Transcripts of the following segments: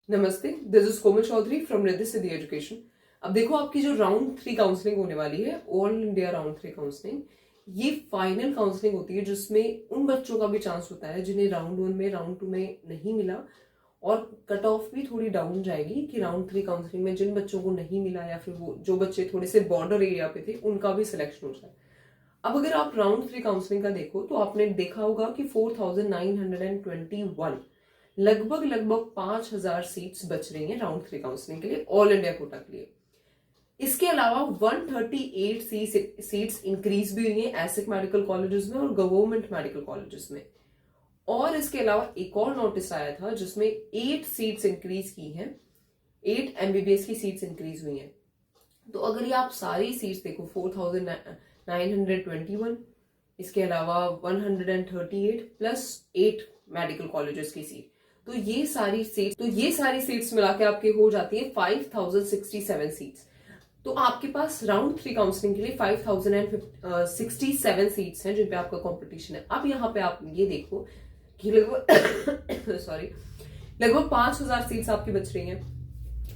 नमस्ते, this is Komal Chaudhary from Riddhi Siddhi education. अब देखो, आपकी जो राउंड 3 काउंसलिंग होने वाली है, ऑल इंडिया राउंड 3 काउंसलिंग, ये फाइनल काउंसलिंग होती है जिसमें उन बच्चों का भी चांस होता है जिन्हें राउंड 1 में, राउंड 2 में नहीं मिला, और कट ऑफ भी थोड़ी डाउन जाएगी कि राउंड 3 काउंसलिंग में जिन बच्चों को नहीं मिला या फिर वो जो बच्चे थोड़े से बॉर्डर एरिया पे थे उनका भी सिलेक्शन हो जाए। अब अगर आप राउंड 3 काउंसलिंग का देखो तो आपने देखा होगा कि 4921 लगभग लगभग 5000 सीट्स बच रही हैं राउंड 3 काउंसलिंग के लिए, ऑल इंडिया कोटा के लिए। इसके अलावा 138 सीट्स इंक्रीज भी हुई हैं एसिक मेडिकल कॉलेजेस में और गवर्नमेंट मेडिकल कॉलेजेस में। और इसके अलावा एक और नोटिस आया था जिसमें 8 सीट्स इंक्रीज की हैं, 8 एमबीबीएस की सीट्स इंक्रीज हुई हैं। तो अगर ये आप सारी सीट्स देखो, 4921, इसके अलावा 138 प्लस 8 मेडिकल कॉलेजेस की सीट, तो ये सारी सीट्स मिला के आपके हो जाती है 5067 सीट्स। तो आपके पास राउंड 3 काउंसलिंग के लिए 5067 सीट्स हैं जिन पे आपका कंपटीशन है। अब यहाँ पे आप ये देखो कि लगभग सॉरी लगभग 5000 सीट्स आपकी बच रही हैं।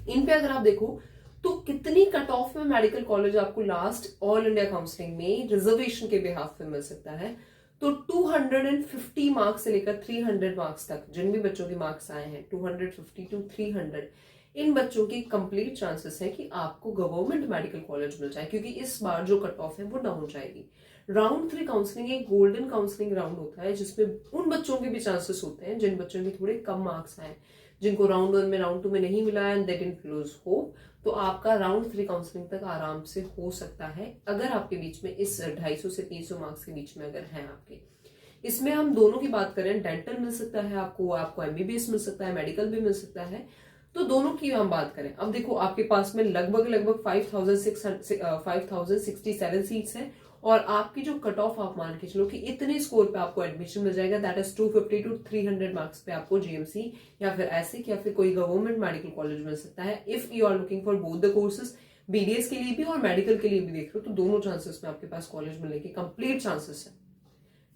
इन पे अगर आप देखो तो कितनी कट ऑफ में मेडिकल कॉलेज आपको लास्ट ऑल इंडिया काउंसलिंग में रिजर्वेशन के बिहाफ पे मिल सकता है। तो 250 मार्क्स से लेकर 300 मार्क्स तक जिन भी बच्चों के मार्क्स आए हैं, 250 टू 300, इन बच्चों की कंप्लीट चांसेस है कि आपको गवर्नमेंट मेडिकल कॉलेज मिल जाए, क्योंकि इस बार जो कट ऑफ है वो डाउन जाएगी। राउंड 3 काउंसलिंग एक गोल्डन काउंसलिंग राउंड होता है जिसमें उन बच्चों के भी चांसेस होते हैं जिन बच्चों के थोड़े कम मार्क्स आए, जिनको राउंड 1 में, राउंड 2 में नहीं मिला and they didn't lose hope, तो आपका राउंड 3 काउंसलिंग तक आराम से हो सकता है अगर आपके बीच में इस 250 से 300 मार्क्स के बीच में अगर है आपके। इसमें हम दोनों की बात करें, डेंटल मिल सकता है आपको एमबीबीएस मिल सकता है, मेडिकल भी मिल सकता है, तो दोनों की हम बात करें। अब देखो, आपके पास में लगभग लगभग 5067 सीट्स हैं, और आपकी जो कट ऑफ आप मान के चलो कि इतने स्कोर पे आपको एडमिशन मिल जाएगा, दैट इज 250 टू 300 मार्क्स पे आपको जीएमसी या फिर एसिक या फिर कोई गवर्नमेंट मेडिकल कॉलेज मिल सकता है। If you are looking for both the courses, BDS के लिए भी और मेडिकल के लिए भी देख रहे हो, तो दोनों चांसेस में आपके पास कॉलेज मिलने के कंप्लीट चांसेस है।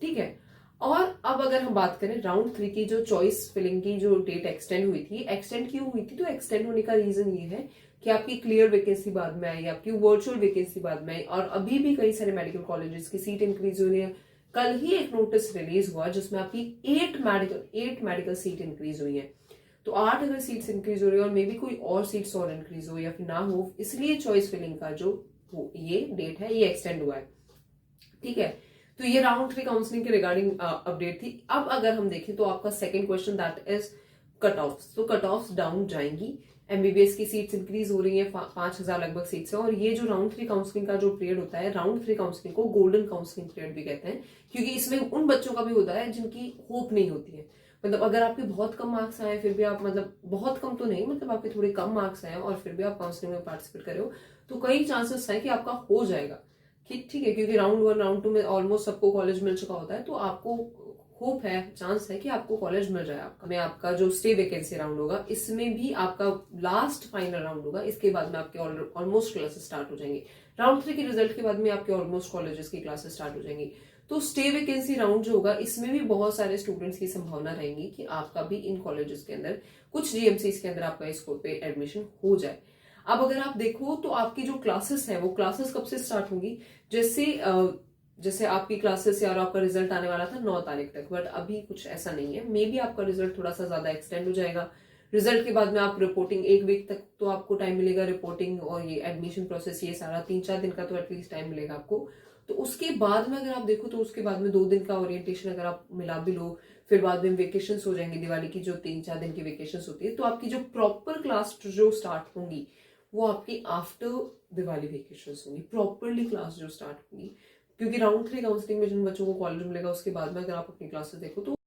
ठीक है। और अब अगर हम बात करें राउंड 3 की जो चॉइस फिलिंग की जो डेट एक्सटेंड हुई थी, एक्सटेंड क्यों हुई थी? तो एक्सटेंड होने का रीजन ये है कि आपकी क्लियर वैकेंसी बाद में आई, आपकी वर्चुअल वैकेंसी बाद में आई, और अभी भी कई सारे मेडिकल कॉलेजेस की सीट इंक्रीज हो रही है। कल ही एक नोटिस रिलीज हुआ जिसमें आपकी 8 मेडिकल सीट इंक्रीज हुई है। तो 8 अगर सीट्स इंक्रीज हो रही है और मे बी कोई और सीट्स और इंक्रीज हो या फिर ना हो, इसलिए चॉइस फिलिंग का जो ये डेट है ये एक्सटेंड हुआ है। ठीक है। तो ये राउंड 3 काउंसलिंग के रिगार्डिंग अपडेट थी। अब अगर हम देखें तो आपका second question, that is cut off. तो कट ऑफ डाउन जाएंगी, एमबीबीएस की सीट्स इंक्रीज हो रही है, 5000 लगभग सीट्स है। और ये जो राउंड 3 काउंसलिंग का जो पीरियड होता है, राउंड 3 काउंसलिंग को गोल्डन काउंसलिंग पीरियड भी कहते हैं, क्योंकि इसमें उन बच्चों का भी होता है जिनकी होप नहीं होती है। मतलब अगर आपके बहुत कम मार्क्स आए, फिर भी आप, मतलब बहुत कम तो नहीं, मतलब आपके थोड़े कम मार्क्स आए और फिर भी आप काउंसलिंग में पार्टिसिपेट करे हो, तो कई चांसेस है कि आपका हो जाएगा। ठीक है, क्योंकि राउंड 1 राउंड 2 में ऑलमोस्ट सबको कॉलेज मिल चुका होता है, तो आपको होप है, चांस है कि आपको कॉलेज मिल जाए। आपका में आपका जो स्टे वैकेंसी राउंड होगा, इसमें भी आपका लास्ट फाइनल राउंड होगा। इसके बाद में आपके ऑलमोस्ट क्लासेस स्टार्ट हो जाएंगी। राउंड 3 के रिजल्ट के बाद में आपके ऑलमोस्ट कॉलेजेस की क्लासेस स्टार्ट हो जाएंगी। तो स्टे वैकेंसी राउंड जो होगा, इसमें भी बहुत सारे स्टूडेंट्स की संभावना रहेंगी कि आपका भी इन कॉलेजेस के अंदर, कुछ जीएमसीज के अंदर आपका इस स्कोर पे एडमिशन हो जाए। अब अगर आप देखो तो आपकी जो क्लासेस है वो क्लासेस कब से स्टार्ट होंगी? जैसे आपकी क्लासेस या आपका रिजल्ट आने वाला था 9 तारीख तक, बट अभी कुछ ऐसा नहीं है। मे बी आपका रिजल्ट थोड़ा सा ज्यादा एक्सटेंड हो जाएगा। रिजल्ट के बाद में आप रिपोर्टिंग, 1 वीक तक तो आपको टाइम मिलेगा रिपोर्टिंग और ये एडमिशन प्रोसेस, ये सारा 3-4 दिन का तो एटलीस्ट टाइम मिलेगा आपको। तो उसके बाद में अगर आप देखो तो उसके बाद में 2 दिन का ओरिएंटेशन अगर आप मिला भी लो, फिर बाद में वेकेशन हो जाएंगे, दिवाली की जो 3-4 दिन की वेकेशन होती है, तो आपकी जो प्रॉपर क्लास जो स्टार्ट होंगी वो आपकी आफ्टर दिवाली वेकेशन होंगी, प्रॉपरली क्लास जो स्टार्ट होंगी। क्योंकि राउंड 3 काउंसलिंग में जिन बच्चों को कॉलेज मिलेगा उसके बाद में अगर आप अपनी क्लासेस देखो तो